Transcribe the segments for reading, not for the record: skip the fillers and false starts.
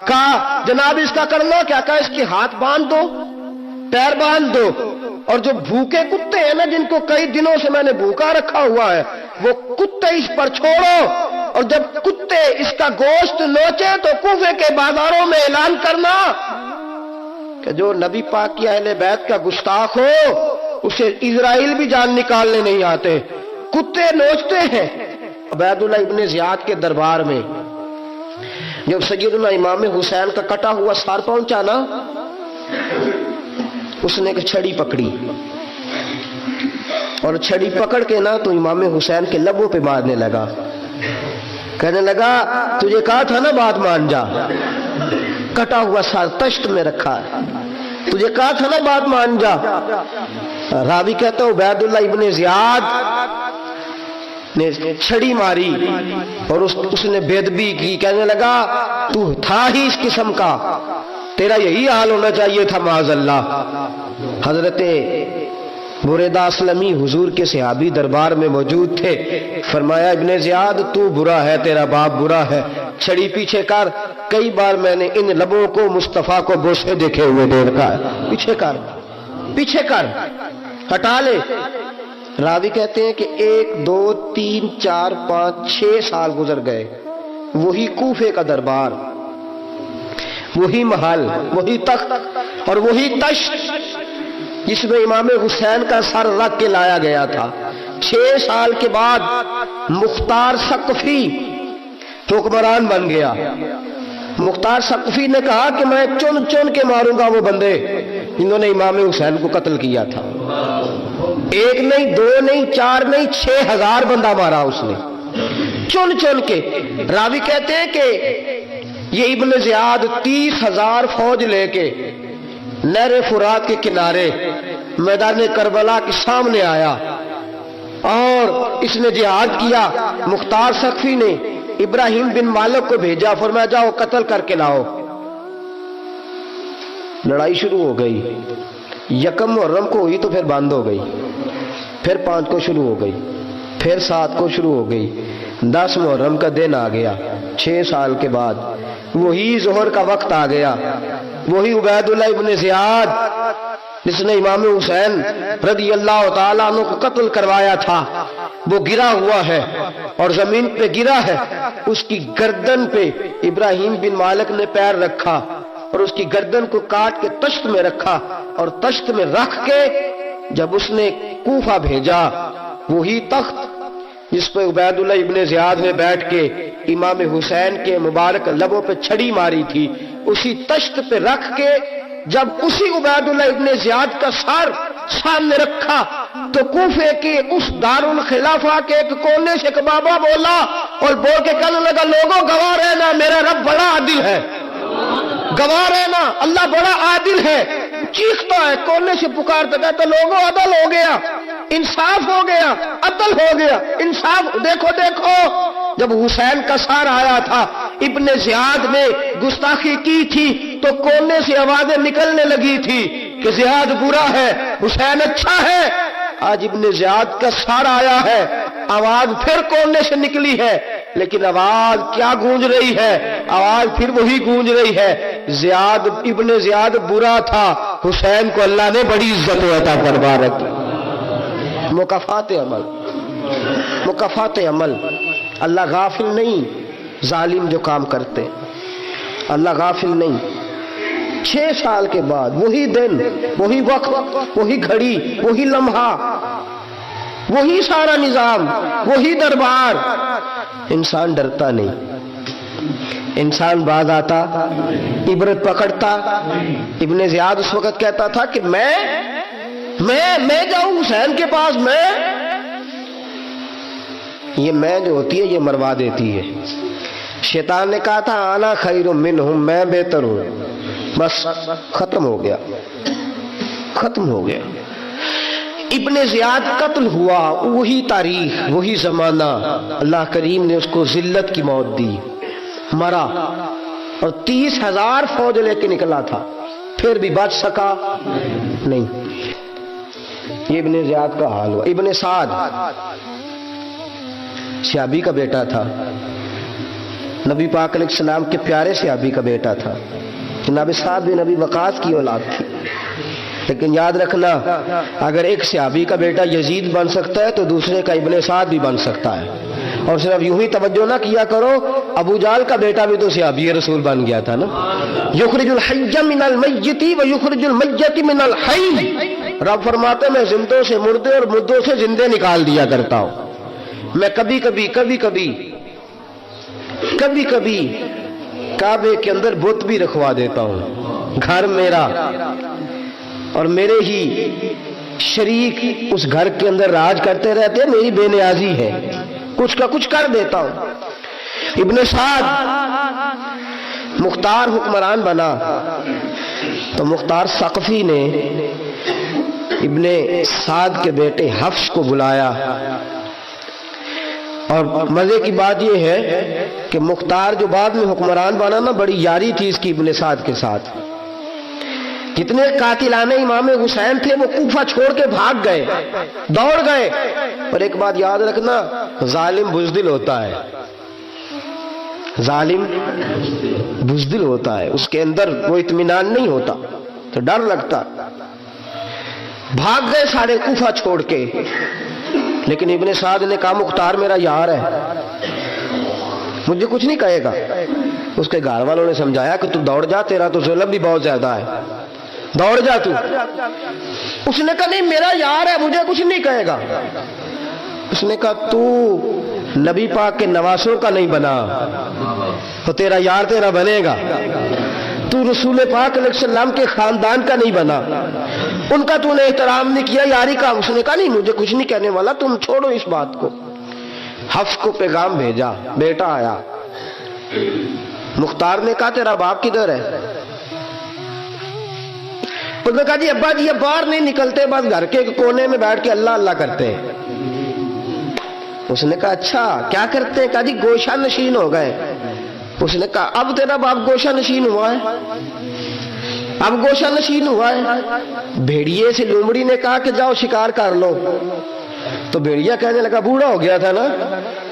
کہا جناب اس کا کرنا کیا؟ کہا اس کے ہاتھ باندھ دو، پیر باندھ دو، اور جو بھوکے کتے ہیں نا جن کو کئی دنوں سے میں نے بھوکا رکھا ہوا ہے، وہ کتے اس پر چھوڑو، اور جب کتے اس کا گوشت نوچے تو کوفے کے بازاروں میں اعلان کرنا کہ جو نبی پاک کی اہل بیت کا گستاخ ہو اسے اسرائیل بھی جان نکالنے نہیں آتے، کتے نوچتے ہیں۔ عبید اللہ ابن زیاد کے دربار میں جب سیدنا امام حسین کا کٹا ہوا سر پہنچا نا، اس نے ایک چھڑی پکڑی، اور چھڑی پکڑ کے نا تو امام حسین کے لبوں پہ مارنے لگا، کہنے لگا تجھے کہا تھا نا بات مان جا، کٹا ہوا سر تشت میں رکھا ہے، تجھے کہا تھا نا بات مان جا۔ راوی کہتا ہے عبید اللہ ابن زیاد نے چھڑی ماری اور اس نے بے ادبی کی، کہنے لگا تو تھا ہی اس قسم کا، تیرا یہی حال ہونا چاہیے تھا معاذ اللہ۔ حضرت بریدہ اسلمی حضور کے صحابی دربار میں موجود تھے، فرمایا ابن زیاد تو برا ہے، تیرا باپ برا ہے، چھڑی پیچھے کر۔ کئی بار میں نے ان لبوں کو مصطفیٰ کو بوسے دیکھے ہوئے دیکھا ہے، پیچھے کر، پیچھے کر، ہٹا لے۔ راوی کہتے ہیں کہ 1 2 3 4 5 6 سال گزر گئے، وہی کوفے کا دربار، وہی محل، وہی تخت اور وہی تشت جس میں امام حسین کا سر رکھ کے لایا گیا تھا۔ 6 سال کے بعد مختار ثقفی حکمران بن گیا۔ مختار ثقفی نے کہا کہ میں چن چن کے ماروں گا وہ بندے جنہوں نے امام حسین کو قتل کیا تھا۔ 1 نہیں 2 نہیں 4 نہیں 6000 بندہ مارا اس نے، چن چن کے۔ راوی کہتے ہیں کہ یہ ابن زیاد 30,000 فوج لے کے نہر فرات کے کنارے میدان کربلا کے سامنے آیا اور اس نے جہاد کیا۔ مختار ثقفی نے ابراہیم بن مالک کو بھیجا، فرمایا جاؤ قتل کر کے لاؤ۔ لڑائی شروع ہو گئی، 1 محرم کو ہوئی تو پھر بند ہو گئی، پھر 5 کو شروع ہو گئی، پھر 7 کو شروع ہو گئی، 10 محرم کا دن آ گیا۔ 6 سال کے بعد وہی ظہر کا وقت آ گیا، وہی عبید اللہ ابن زیاد جس نے امام حسین رضی اللہ تعالیٰ عنہ کو قتل کروایا تھا، وہ گرا ہوا ہے اور زمین پہ گرا ہے۔ اس کی گردن پہ ابراہیم بن مالک نے پیر رکھا اور اس کی گردن کو کاٹ کے تشت میں رکھا، اور تشت میں رکھ کے جب اس نے کوفہ بھیجا، وہی تخت جس پہ عبید اللہ ابن زیاد نے بیٹھ کے امام حسین کے مبارک لبوں پہ چھڑی ماری تھی، اسی تشت پہ رکھ کے جب اسی عبید اللہ ابن زیاد کا سر سامنے رکھا تو کوفے کے اس دارالخلافہ کے ایک کونے سے ایک بابا بولا اور بول کے کہنے لگا لوگوں گواہ رہنا میرا رب بڑا عادل ہے، گواہ رہنا اللہ بڑا عادل ہے۔ چیختا ہے، کونے سے پکارتا کہتا لوگوں عدل ہو گیا، انصاف ہو گیا، عدل ہو گیا، انصاف۔ دیکھو دیکھو جب حسین کا سار آیا تھا، ابن زیاد نے گستاخی کی تھی تو کونے سے آوازیں نکلنے لگی تھی کہ زیاد برا ہے، حسین اچھا ہے۔ آج ابن زیاد کا سار آیا ہے، آواز پھر کونے سے نکلی ہے، لیکن آواز کیا گونج رہی ہے؟ آواز پھر وہی گونج رہی ہے، زیاد ابن زیاد برا تھا، حسین کو اللہ نے بڑی عزت عطا فرما رکھی۔ مکافات عمل، مکافات عمل۔ اللہ غافل نہیں ظالم جو کام کرتے، اللہ غافل نہیں۔ 6 سال کے بعد وہی دن، وہی وقت، وہی گھڑی، وہی لمحہ، وہی سارا نظام، وہی دربار۔ انسان ڈرتا نہیں، انسان باز آتا، عبرت پکڑتا۔ ابن زیاد اس وقت کہتا تھا کہ میں جاؤں حسین کے پاس، یہ میں جو ہوتی ہے یہ مروا دیتی ہے۔ شیطان نے کہا تھا انا خیر منہم، میں بہتر ہوں، بس ختم ہو گیا، ختم ہو گیا۔ ابن زیاد قتل ہوا، وہی تاریخ، وہی زمانہ، اللہ کریم نے اس کو ذلت کی موت دی، مرا، اور 30,000 فوج لے کے نکلا تھا، پھر بھی بچ سکا نہیں۔ یہ ابن زیاد کا حال ہوا۔ ابن سعد صحابی کا بیٹا تھا، نبی پاک علیہ السلام کے پیارے صحابی کا بیٹا تھا. جناب سعد بن ابی وقاص کی اولاد تھی. لیکن یاد رکھنا اگر ایک صحابی کا بیٹا یزید بن سکتا ہے تو دوسرے کا ابن سعد بھی بن سکتا ہے. اور صرف یوں ہی توجہ نہ کیا کرو, ابو جال کا بیٹا بھی تو صحابی رسول بن گیا تھا نا. یخرج الحی من المیت و یخرج المیت من الحی. رب فرماتے میں زندوں سے مردے اور مردوں سے زندے نکال دیا کرتا ہوں. میں کبھی کبھی کعبے کے اندر بت بھی رکھوا دیتا ہوں. گھر میرا اور میرے ہی شریک اس گھر کے اندر راج کرتے رہتے ہیں, میری بے نیازی ہے, کچھ کا کچھ کر دیتا ہوں. ابن سعد مختار حکمران بنا تو مختار ثقفی نے ابن سعد کے بیٹے حفص کو بلایا. اور مزے کی بات یہ ہے کہ مختار جو بعد میں حکمران بنا نا, بڑی یاری تھی اس کی ابن سعد کے ساتھ. جتنے قاتلان امام حسین تھے وہ کوفہ چھوڑ کے بھاگ گئے, دوڑ گئے. اور ایک بات یاد رکھنا, ظالم بزدل ہوتا ہے, ظالم بزدل ہوتا ہے, اس کے اندر وہ اطمینان نہیں ہوتا, تو ڈر لگتا. بھاگ گئے سارے کوفہ چھوڑ کے. لیکن ابن سعد نے کہا مختار میرا یار ہے, مجھے کچھ نہیں کہے گا. اس کے گھر والوں نے سمجھایا کہ تو دوڑ جا, تیرا تو ظلم بھی بہت زیادہ ہے, دوڑ جا تو. اس نے کہا نہیں میرا یار ہے, مجھے کچھ نہیں کہے گا. اس نے کہا تو نبی پاک کے نواسوں کا نہیں بنا تو تیرا یار تیرا بنے گا. تو رسول پاک علیہ السلام کے خاندان کا نہیں بنا, ان کا تو نے احترام نہیں کیا, یاری کا. اس نے کہا نہیں مجھے کچھ نہیں کہنے والا, تم چھوڑو اس بات کو. حفص کو پیغام بھیجا, بیٹا آیا. مختار نے کہا تیرا باپ کدھر ہے؟ اس نے کہا جی ابا جی یہ باہر نہیں نکلتے, بس گھر کے کونے میں بیٹھ کے اللہ اللہ کرتے ہیں. اس نے کہا اچھا کیا کرتے ہیں؟ کہا جی گوشہ نشین ہو گئے. اس نے کہا اب تیرا باپ گوشہ نشین ہوا ہے؟ اب گوشہ نشین ہوا ہے. بھیڑیے سے لومڑی نے کہا کہ جاؤ شکار کر لو. تو بھیڑیا کہنے لگا بوڑھا ہو گیا تھا نا.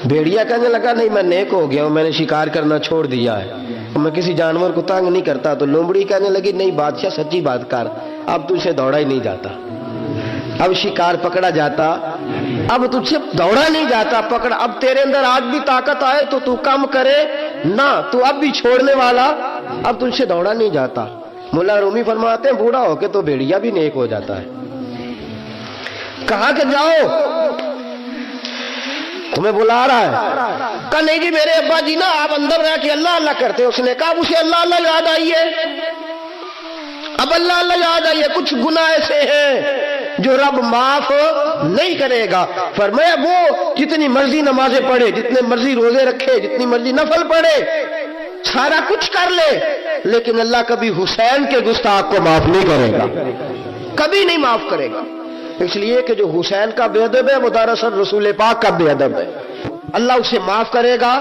بھیڑیا کہنے لگا نہیں میں نیک ہو گیا ہوں, میں نے شکار کرنا چھوڑ دیا ہے, میں کسی جانور کو تنگ نہیں کرتا. تو لومڑی کہنے لگی نہیں بادشاہ سچی بات کر, اب تجھ سے دوڑا ہی نہیں جاتا, اب شکار پکڑا جاتا, اب تجھ سے دوڑا نہیں جاتا, پکڑا. اب تیرے اندر آج بھی طاقت آئے تو تو کم کرے نہ, تو اب بھی چھوڑنے والا, اب تجھ سے دوڑا نہیں جاتا. مولا رومی فرماتے ہیں بوڑھا ہو کے تو بھیڑیا بھی نیک ہو جاتا ہے. کہا کہ جاؤ تمہیں بلا رہا ہے. کہا نہیں جی میرے ابا جی نا آپ اندر رہ کے اللہ اللہ کرتے. اس نے کہا اسے اللہ اللہ یاد آئی ہے, اب اللہ اللہ یاد آئی ہے, کچھ گناہ ایسے ہیں جو رب معاف نہیں کرے گا. فرمایا وہ جتنی مرضی نمازیں پڑھے, جتنے مرضی روزے رکھے, جتنی مرضی نفل پڑھے, سارا کچھ کر لے, لیکن اللہ کبھی حسین کے گستاخ کو معاف نہیں کرے گا, کبھی نہیں معاف کرے گا. اس لیے کہ جو حسین کا بے ادب ہے وہ دراصل رسول پاک کا بے ادب ہے. اللہ اسے معاف کرے گا.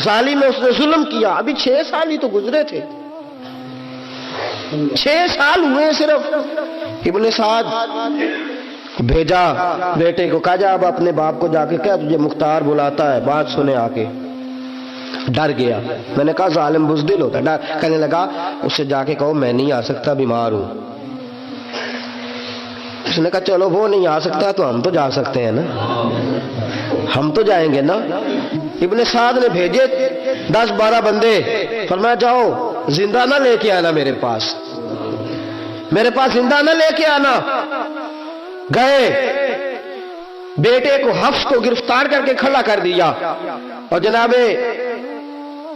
ظالم ہے, اس نے ظلم کیا. ابھی 6 سال ہی تو گزرے تھے, 6 سال ہوئے صرف. ابن سعد بھیجا بیٹے کو, کہا جا اب اپنے باپ کو جا کے کہہ تجھے مختار بلاتا ہے, بات سنے آ کے. ڈر گیا. میں نے کہا ظالم بزدل ہوتا ہے. کہنے لگا اس سے جا کے کہو میں نہیں آ سکتا, بیمار ہوں. اس نے کہا چلو وہ نہیں آ سکتا تو ہم تو جا سکتے ہیں نا, ہم تو جائیں گے نا. ابن سعد نے بھیجے 10-12 بندے, فرمایا جاؤ زندہ نہ لے کے آنا میرے پاس, میرے پاس زندہ نہ لے کے آنا. گئے, بیٹے کو حفص کو گرفتار کر کے کھڑا کر دیا. اور جناب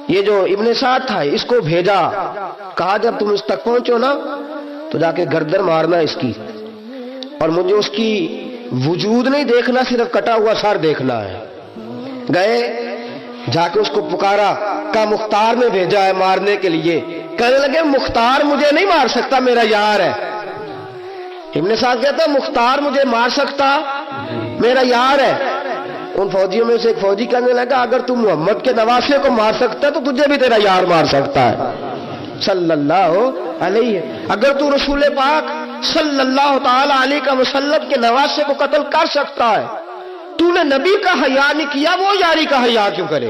یہ جو ابن سعد تھا اس کو بھیجا, کہا جب تم اس تک پہنچو نا تو جا کے گردن مارنا اس کی, اور مجھے اس کی وجود نہیں دیکھنا, صرف کٹا ہوا سر دیکھنا ہے. گئے, جا کے اس کو پکارا, کہا مختار نے بھیجا ہے مارنے کے لیے. کہنے لگے مختار مجھے نہیں مار سکتا, میرا یار ہے. ابن سعد کہتا مختار مجھے مار سکتا, میرا یار ہے. ان فوجیوں میں سے ایک فوجی کہنے لگا اگر تم محمد کے نواسے کو مار سکتا تو تجھے بھی تیرا یار مار سکتا ہے صلی اللہ علیہ. اگر تو رسول پاک صلی اللہ تعالی علیہ وسلم کے نواسے کو قتل کر سکتا ہے, تو نے نبی کا حیا نہیں کیا, وہ یاری کا حیا کیوں کرے؟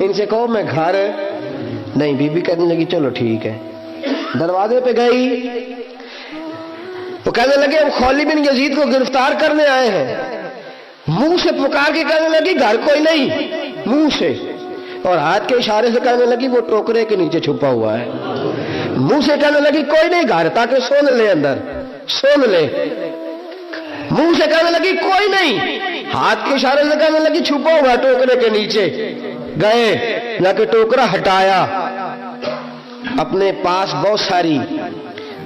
ان سے کہو میں گھر نہیں. بی بی کہنے لگی چلو ٹھیک ہے. دروازے پہ گئی, وہ کہنے لگے ہم خولد بن یزید کو گرفتار کرنے آئے ہیں. منہ سے پکار کے کہنے لگی گھر کوئی نہیں, منہ سے, اور ہاتھ کے اشارے سے کہنے لگی وہ ٹوکرے کے نیچے چھپا ہوا ہے. منہ سے کہنے لگی کوئی نہیں گھر, تاکہ سون لے اندر, سون لے. منہ سے کہنے لگی کوئی نہیں, ہاتھ کے اشارے سے کہنے لگی چھپا ہوا ٹوکرے کے نیچے. گئے, جا کے ٹوکرا ہٹایا, اپنے پاس بہت ساری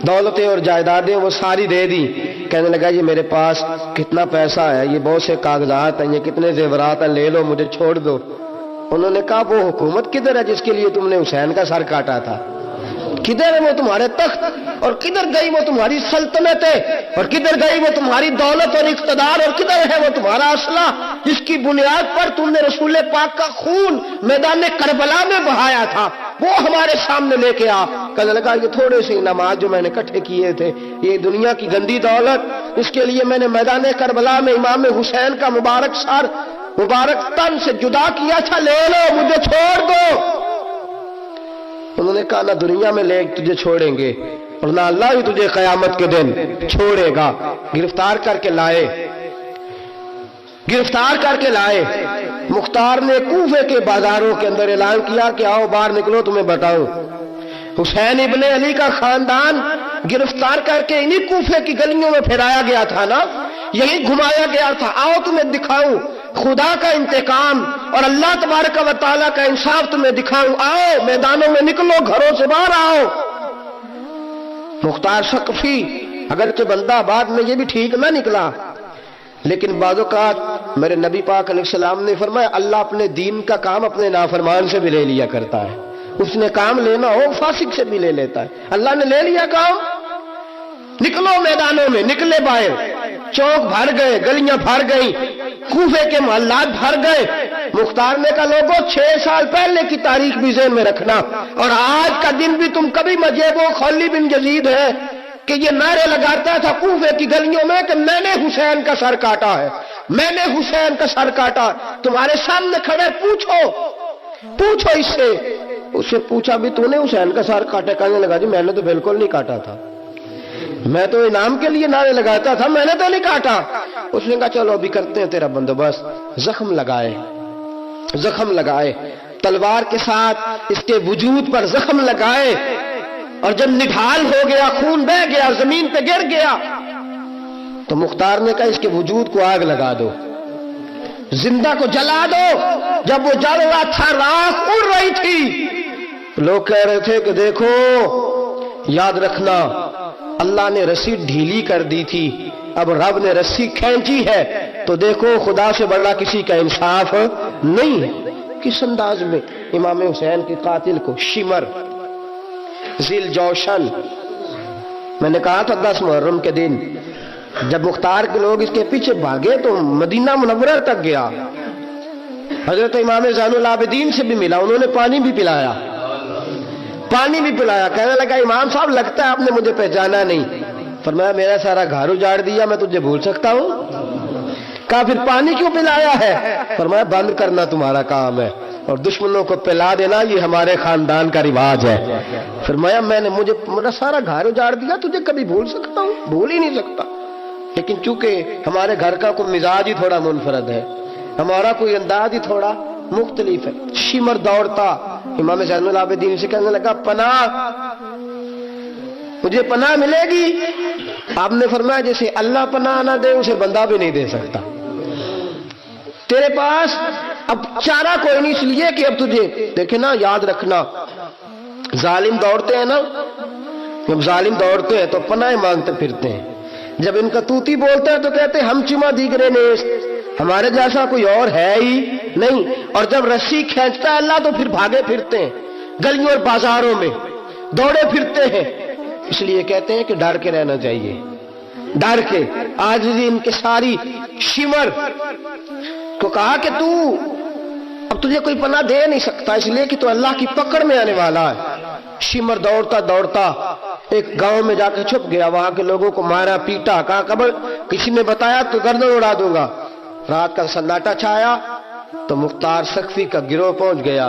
دولتیں اور جائیدادیں وہ ساری دے دی. کہنے لگا یہ میرے پاس کتنا پیسہ ہے, یہ بہت سے کاغذات ہیں, یہ کتنے زیورات ہیں, لے لو, مجھے چھوڑ دو. انہوں نے کہا وہ حکومت کدھر ہے جس کے لیے تم نے حسین کا سر کاٹا تھا؟ کدھر ہے وہ تمہارے تخت, اور کدھر گئی وہ تمہاری سلطنتیں, اور کدھر گئی وہ تمہاری دولت اور اقتدار, اور کدھر ہے وہ تمہارا اسلحہ جس کی بنیاد پر تم نے رسول پاک کا خون میدان کربلا میں بہایا تھا, وہ ہمارے سامنے لے کے آ. کہنے لگا یہ تھوڑے سے نماز جو میں نے اکٹھے کیے تھے, یہ دنیا کی گندی دولت, اس کے لیے میں نے میدان کربلا میں امام حسین کا مبارک سر مبارک تن سے جدا کیا تھا, لے لو, مجھے چھوڑ دو. انہوں نے کہا نہ دنیا میں لے تجھے چھوڑیں گے, اور نہ اللہ ہی تجھے قیامت کے دن چھوڑے گا. گرفتار کر کے لائے, گرفتار کر کے لائے. مختار نے کوفے کے بازاروں کے اندر اعلان کیا کہ آؤ باہر نکلو تمہیں بتاؤں. حسین ابن علی کا خاندان گرفتار کر کے انہی کوفے کی گلیوں میں پھیرایا گیا تھا نا, یہی گھمایا گیا تھا. آؤ تمہیں دکھاؤں خدا کا انتقام اور اللہ تبارک و تعالیٰ کا انصاف تمہیں دکھاؤں. آؤ میدانوں میں نکلو, گھروں سے باہر آؤ. مختار ثقفی اگرچہ بندہ بعد میں یہ بھی ٹھیک نہ نکلا, لیکن بعض اوقات میرے نبی پاک علیہ السلام نے فرمایا اللہ اپنے دین کا کام اپنے نافرمان سے بھی لے لیا کرتا ہے. اس نے کام لینا ہو فاسق سے بھی لے لیتا ہے. اللہ نے لے لیا کام, نکلو میدانوں میں. نکلے باہر, چوک بھر گئے, گلیاں بھر گئی, کوفے کے محلات بھر گئے. مختار نے کہا لوگوں 6 سال پہلے کی تاریخ بھی ذہن میں رکھنا, اور آج کا دن بھی تم کبھی مجھے وہ خولد بن یزید ہے کہ یہ نعرے لگاتا تھا کوفے کی گلیوں میں کہ میں نے حسین کا سر کاٹا ہے, میں نے حسین کا سر کاٹا. تمہارے سامنے کھڑے, پوچھو پوچھو اس سے. اس سے پوچھا بھی تو نے حسین کا سر کاٹا؟ کہنے لگا جی میں نے تو بالکل نہیں کاٹا تھا, میں تو انعام کے لیے نعرے لگاتا تھا, میں نے تو نہیں کاٹا. اس نے کہا چلو ابھی کرتے ہیں تیرا بندوبست. زخم لگائے, زخم لگائے, تلوار کے ساتھ اس کے وجود پر زخم لگائے, اور جب نڈھال ہو گیا, خون بہ گیا, زمین پہ گر گیا, تو مختار نے کہا اس کے وجود کو آگ لگا دو, زندہ کو جلا دو. جب وہ جل رہا تھا راکھ اڑ رہی تھی, لوگ کہہ رہے تھے کہ دیکھو یاد رکھنا اللہ نے رسی ڈھیلی کر دی تھی, اب رب نے رسی کھینچی ہے, تو دیکھو خدا سے بڑا کسی کا انصاف نہیں ہے. کس انداز میں امام حسین کے قاتل کو شمر ذیل جوشن, میں نے کہا تھا 10 محرم کے دن جب مختار کے لوگ اس کے پیچھے بھاگے تو مدینہ منورہ تک گیا, حضرت امام زین العابدین سے بھی ملا, انہوں نے پانی بھی پلایا, پانی بھی پلایا. کہنے لگا امام صاحب لگتا ہے آپ نے مجھے پہچانا نہیں. فرمایا میرا سارا گھر اجاڑ دیا, میں تجھے بھول سکتا ہوں؟ کہا پھر پانی کیوں پلایا ہے؟ فرمایا بند کرنا تمہارا کام ہے, اور دشمنوں کو پلا دینا یہ ہمارے خاندان کا رواج ہے. فرمایا میں نے میرا سارا گھر اجاڑ دیا, تجھے کبھی بھول سکتا ہوں؟ بھول ہی نہیں سکتا. لیکن چونکہ ہمارے گھر کا کوئی مزاج ہی تھوڑا منفرد ہے, ہمارا کوئی انداز ہی تھوڑا مختلف ہے. شمر دوڑتا امام زین العابدین سے کہنے لگا پناہ, مجھے پناہ ملے گی؟ آپ نے فرمایا جیسے اللہ پناہ نہ دے اسے بندہ بھی نہیں دے سکتا. تیرے پاس اب چارہ کوئی نہیں, اس لیے کہ اب تجھے دیکھے نا, یاد رکھنا ظالم دوڑتے ہیں نا, جب ظالم دوڑتے ہیں تو پناہ مانگتے پھرتے ہیں. جب ان کا توتی بولتا ہے تو کہتے ہیں ہم چما دیگرے نیست, ہمارے جیسا کوئی اور ہے ہی نہیں. اور جب رسی کھینچتا ہے اللہ تو پھر بھاگے پھرتے ہیں, گلیوں اور بازاروں میں دوڑے پھرتے ہیں. اس لیے کہتے ہیں کہ ڈر کے رہنا چاہیے, ڈر کے. آج ان کے ساری شمر کو کہا کہ تو اب تجھے کوئی پناہ دے نہیں سکتا, اس لیے کہ تو اللہ کی پکڑ میں آنے والا ہے. شمر دوڑتا دوڑتا ایک گاؤں میں جا کے چھپ گیا, وہاں کے لوگوں کو مارا پیٹا, کہا قبر کسی نے بتایا تو گردن اڑا دوں گا. رات کا سناٹا چھایا تو مختار ثقفی کا گروہ پہنچ گیا.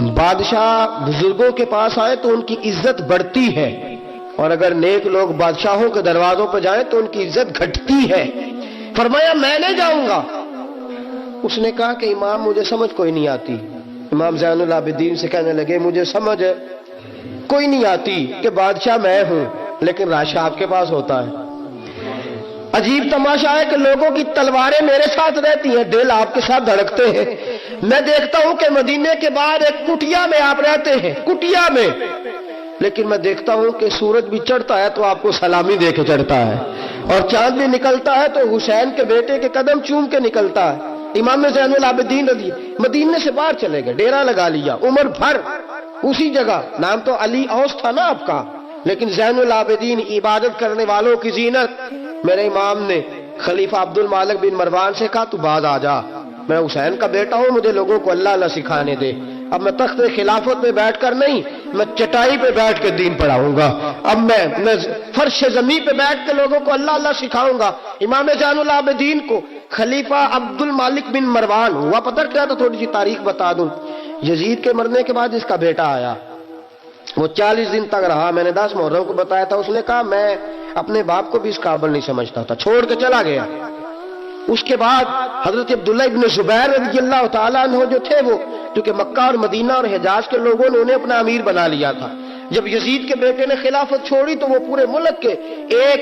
بادشاہ بزرگوں کے پاس آئے تو ان کی عزت بڑھتی ہے، اور اگر نیک لوگ بادشاہوں کے دروازوں پہ جائیں تو ان کی عزت گھٹتی ہے۔ فرمایا میں نہیں جاؤں گا۔ اس نے کہا کہ امام مجھے سمجھ کوئی نہیں آتی۔ امام زین العابدین سے کہنے لگے مجھے سمجھ کوئی نہیں آتی کہ بادشاہ میں ہوں لیکن راشا آپ کے پاس ہوتا ہے۔ عجیب تماشا ہے کہ لوگوں کی تلواریں میرے ساتھ رہتی ہیں، دل آپ کے ساتھ دھڑکتے ہیں۔ میں دیکھتا ہوں کہ مدینے کے بعد ایک کٹیا میں آپ رہتے ہیں، کٹیا میں، لیکن میں دیکھتا ہوں کہ سورج بھی چڑھتا ہے تو آپ کو سلامی دے کے چڑھتا ہے، اور چاند بھی نکلتا ہے تو حسین کے بیٹے کے قدم چوم کے نکلتا ہے۔ امام زین العابدین رضی مدینے سے باہر چلے گئے، ڈیرا لگا لیا عمر بھر اسی جگہ۔ نام تو علی اوس تھا نا آپ کا، لیکن زین العابدین عبادت کرنے والوں کی زینت۔ میرے امام نے خلیفہ عبد المالک بن مروان سے کہا تو باز آ جا، میں حسین کا بیٹا ہوں، مجھے لوگوں کو اللہ اللہ سکھانے دے۔ اب میں تخت خلافت پہ بیٹھ کر نہیں، میں چٹائی پہ بیٹھ کے دین پڑھاؤں گا، اب میں فرش زمین پہ بیٹھ کے لوگوں کو اللہ اللہ سکھاؤں گا۔ امام زین العابدین کو خلیفہ عبد المالک بن مروان ہوا پتہ کیا؟ تو تھوڑی سی تاریخ بتا دوں۔ یزید کے مرنے کے بعد اس کا بیٹا آیا، وہ 40 دن تک رہا۔ میں نے 10 محرم کو بتایا تھا، اس نے کہا میں اپنے باپ کو بھی اس قابل نہیں سمجھتا تھا، چھوڑ کے چلا گیا۔ اس کے بعد حضرت عبداللہ ابن زبیر رضی اللہ تعالیٰ عنہ جو تھے، وہ کیونکہ مکہ اور مدینہ اور حجاز کے لوگوں نے انہیں اپنا امیر بنا لیا تھا، جب یزید کے بیٹے نے خلافت چھوڑی تو وہ پورے ملک کے ایک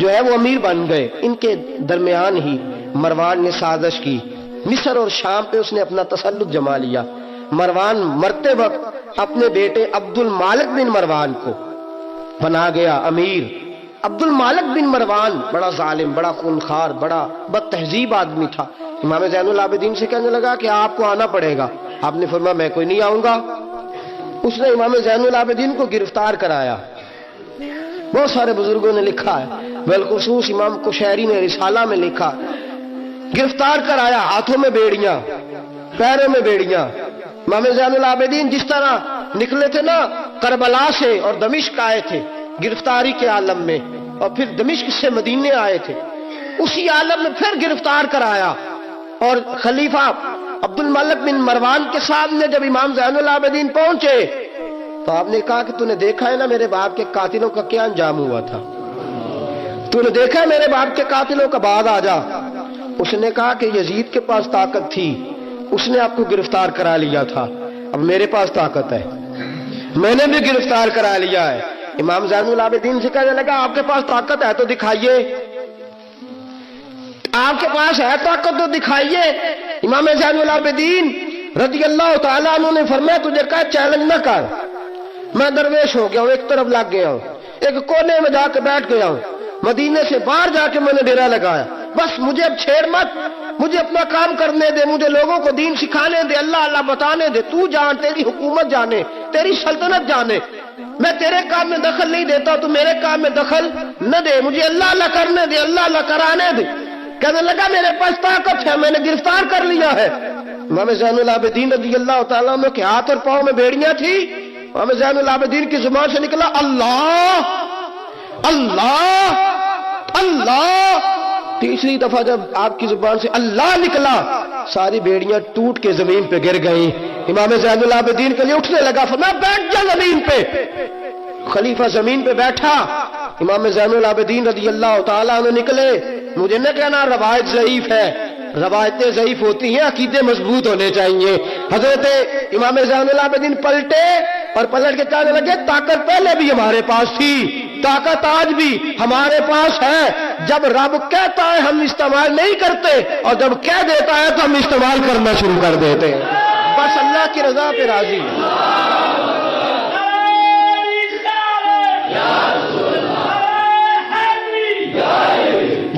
جو ہے وہ امیر بن گئے۔ ان کے درمیان ہی مروان نے سازش کی، مصر اور شام پہ اس نے اپنا تسلط جما لیا۔ مروان مرتے وقت اپنے بیٹے عبد المالک بن مروان کو بنا گیا امیر۔ عبد المالک بن مروان بڑا ظالم، بڑا خونخوار، بڑا بد تہذیب آدمی تھا۔ امام زین العابدین سے کہنے لگا کہ آپ کو آنا پڑے گا۔ آپ نے فرمایا میں کوئی نہیں آؤں گا۔ اس نے امام زین العابدین کو گرفتار کرایا۔ بہت سارے بزرگوں نے لکھا ہے، بالخصوص امام کشیری نے رسالہ میں لکھا، گرفتار کرایا، ہاتھوں میں بیڑیاں، پیروں میں بیڑیاں۔ امام زین العابدین جس طرح نکلے تھے نا کربلا سے اور دمشق آئے تھے گرفتاری کے عالم میں، اور پھر دمشق سے مدینے آئے تھے، اسی عالم میں پھر گرفتار کرایا۔ اور خلیفہ عبد الملک بن مروان کے سامنے جب امام زین العابدین پہنچے تو آپ نے کہا کہ تو نے دیکھا ہے نا میرے باپ کے قاتلوں کا کیا انجام ہوا تھا، تو نے دیکھا ہے میرے باپ کے قاتلوں کا، بعد آ جا۔ اس نے کہا کہ یزید کے پاس طاقت تھی، اس نے آپ کو گرفتار کرا لیا تھا، اب میرے پاس طاقت ہے، میں نے بھی گرفتار کرا لیا ہے۔ امام زین العابدین سے کہنے لگا آپ کے پاس طاقت ہے تو دکھائیے، آپ کے پاس ہے طاقت تو دکھائیے۔ امام زین العابدین رضی اللہ تعالیٰ عنہ نے فرمایا تجھے کہا چیلنج نہ کر، میں درویش ہو گیا ہوں، ایک طرف لگ گیا ہوں، ایک کونے میں جا کے بیٹھ گیا ہوں، مدینے سے باہر جا کے میں نے ڈیرا لگایا، بس مجھے اب چھیڑ مت، مجھے اپنا کام کرنے دے، مجھے لوگوں کو دین سکھانے دے، اللہ اللہ بتانے دے، تو جان، تیری حکومت جانے، تیری سلطنت جانے، میں تیرے کام میں دخل نہیں دیتا، تو میرے کام میں دخل نہ دے، مجھے اللہ اللہ کرنے دے، اللہ اللہ کرانے دے۔ کہنے لگا میرے پاس طاقت ہے، میں نے گرفتار کر لیا ہے۔ امام زین العابدین رضی اللہ تعالیٰ عنہ کے ہاتھ اور پاؤں میں بیڑیاں تھی۔ امام زین العابدین کی زبان سے نکلا اللہ اللہ اللہ۔ تیسری دفعہ جب آپ کی زبان سے اللہ نکلا ساری بیڑیاں ٹوٹ کے زمین پہ گر گئیں۔ امام زین العابدین کے لیے اٹھنے لگا، فرمایا بیٹھ جا زمین پہ۔ خلیفہ زمین پہ بیٹھا، امام زین العابدین رضی اللہ تعالیٰ عنہ نکلے۔ مجھے نہ کہنا روایت ضعیف ہے، روایتیں ضعیف ہوتی ہیں، عقیدے مضبوط ہونے چاہیے۔ حضرت امام زین العابدین پلٹے اور پلٹ کے کہنے لگے طاقت پہلے بھی ہمارے پاس تھی، طاقت آج بھی ہمارے پاس ہے، جب رب کہتا ہے ہم استعمال نہیں کرتے، اور جب کہہ دیتا ہے تو ہم استعمال کرنا شروع کر دیتے ہیں، بس اللہ کی رضا پہ راضی۔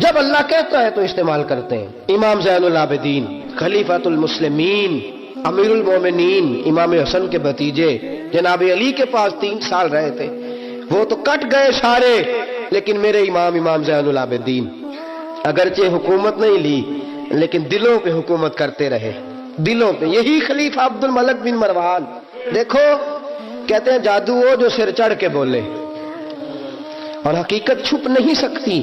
جب اللہ کہتا ہے تو استعمال کرتے ہیں۔ امام زین العابدین خلیفۃ المسلمین امیر المومنین امام حسن کے بھتیجے جناب علی کے پاس 3 سال رہے تھے، وہ تو کٹ گئے سارے، لیکن میرے امام زین العابدین اگرچہ حکومت نہیں لی لیکن دلوں پہ حکومت کرتے رہے، دلوں پہ۔ یہی خلیفہ عبد الملک بن مروان، دیکھو کہتے ہیں جادو وہ جو سر چڑھ کے بولے، اور حقیقت چھپ نہیں سکتی۔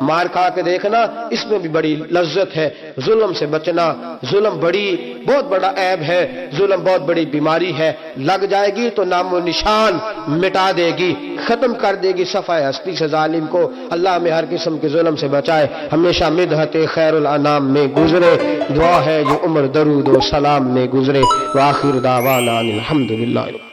مار کھا کے دیکھنا، اس میں بھی بڑی لذت ہے۔ ظلم سے بچنا، ظلم بہت بڑا عیب ہے، ظلم بہت بڑی بیماری ہے، لگ جائے گی تو نام و نشان مٹا دے گی، ختم کر دے گی صفحہ ہستی سے ظالم کو۔ اللہ میں ہر قسم کے ظلم سے بچائے، ہمیشہ مدحت خیر الانام میں گزرے۔ دعا ہے جو عمر درود و سلام میں گزرے۔ وآخر دعوانا الحمدللہ۔